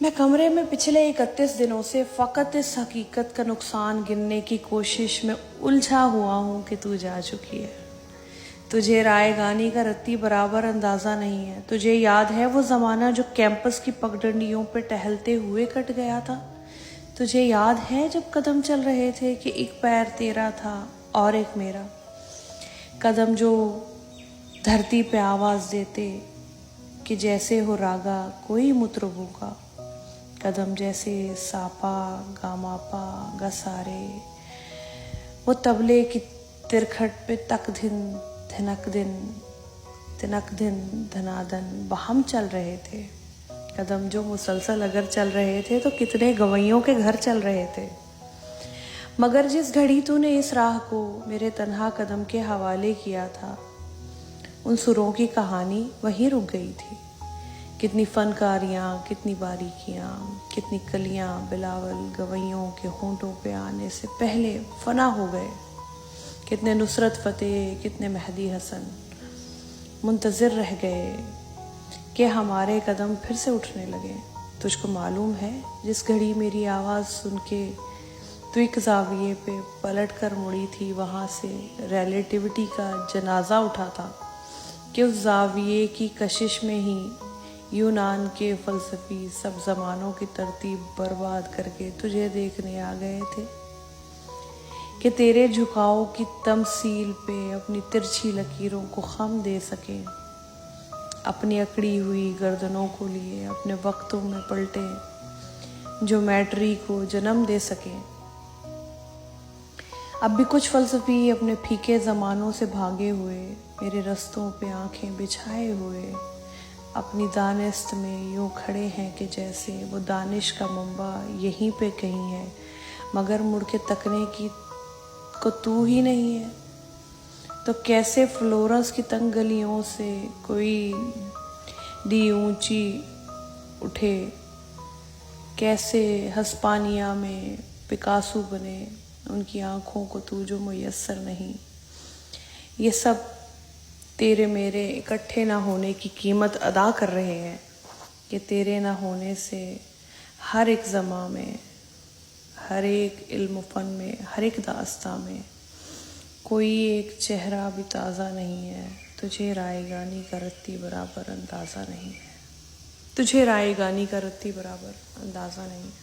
मैं कमरे में पिछले 31 दिनों से फ़कत इस हकीकत का नुकसान गिनने की कोशिश में उलझा हुआ हूँ कि तू जा चुकी है। तुझे रायगानी का रत्ती बराबर अंदाज़ा नहीं है। तुझे याद है वो ज़माना जो कैंपस की पगडंडियों पे टहलते हुए कट गया था। तुझे याद है जब कदम चल रहे थे कि एक पैर तेरा था और एक मेरा। कदम जो धरती पे आवाज़ देते कि जैसे हो रागा कोई मुतरबों का। कदम जैसे सापा गामापा गसारे, वो तबले की तिरखट पे तक दिन धिनक दिन तिनक दिन धनादन बहम चल रहे थे। कदम जो मुसलसल अगर चल रहे थे तो कितने गवैयों के घर चल रहे थे। मगर जिस घड़ी तूने इस राह को मेरे तन्हा कदम के हवाले किया था, उन सुरों की कहानी वहीं रुक गई थी। कितनी फनकारियाँ, कितनी बारीकियाँ, कितनी कलियाँ बिलावल गवैयों के होंठों पे आने से पहले फना हो गए। कितने नुसरत फ़तेह, कितने मेहदी हसन मुंतज़िर रह गए कि हमारे कदम फिर से उठने लगे। तुझको मालूम है जिस घड़ी मेरी आवाज़ सुन के तू एक ज़ाविये पे पलट कर मुड़ी थी, वहाँ से रिलेटिविटी का जनाजा उठा था कि उस ज़ाविये की कशिश में ही यूनान के फ़लसफ़ी सब ज़मानों की तरतीब बर्बाद करके तुझे देखने आ गए थे कि तेरे झुकाव की तमसील पे अपनी तिरछी लकीरों को खम दे सकें। अपनी अकड़ी हुई गर्दनों को लिए अपने वक्तों में पलटे ज्योमेट्री को जन्म दे सकें। अब भी कुछ फ़लसफ़ी अपने फीके ज़मानों से भागे हुए मेरे रस्तों पे आंखें बिछाए हुए अपनी दानिस्त में यूँ खड़े हैं कि जैसे वो दानिश का मंबा यहीं पे कहीं है, मगर मुड़ के तकने की को तू ही नहीं है। तो कैसे फ्लोरेंस की तंग गलियों से कोई डी ऊंची उठे, कैसे हस्पानिया में पिकासो बने उनकी आँखों को तू जो मुयस्सर नहीं। ये सब तेरे मेरे इकट्ठे ना होने की कीमत अदा कर रहे हैं कि तेरे ना होने से हर एक ज़मा में, हर एक इल्म फ़न में, हर एक दास्तां में कोई एक चेहरा भी ताज़ा नहीं है। तुझे रायगानी का रत्ती बराबर अंदाज़ा नहीं है। तुझे रायगानी का रत्ती बराबर अंदाज़ा नहीं है।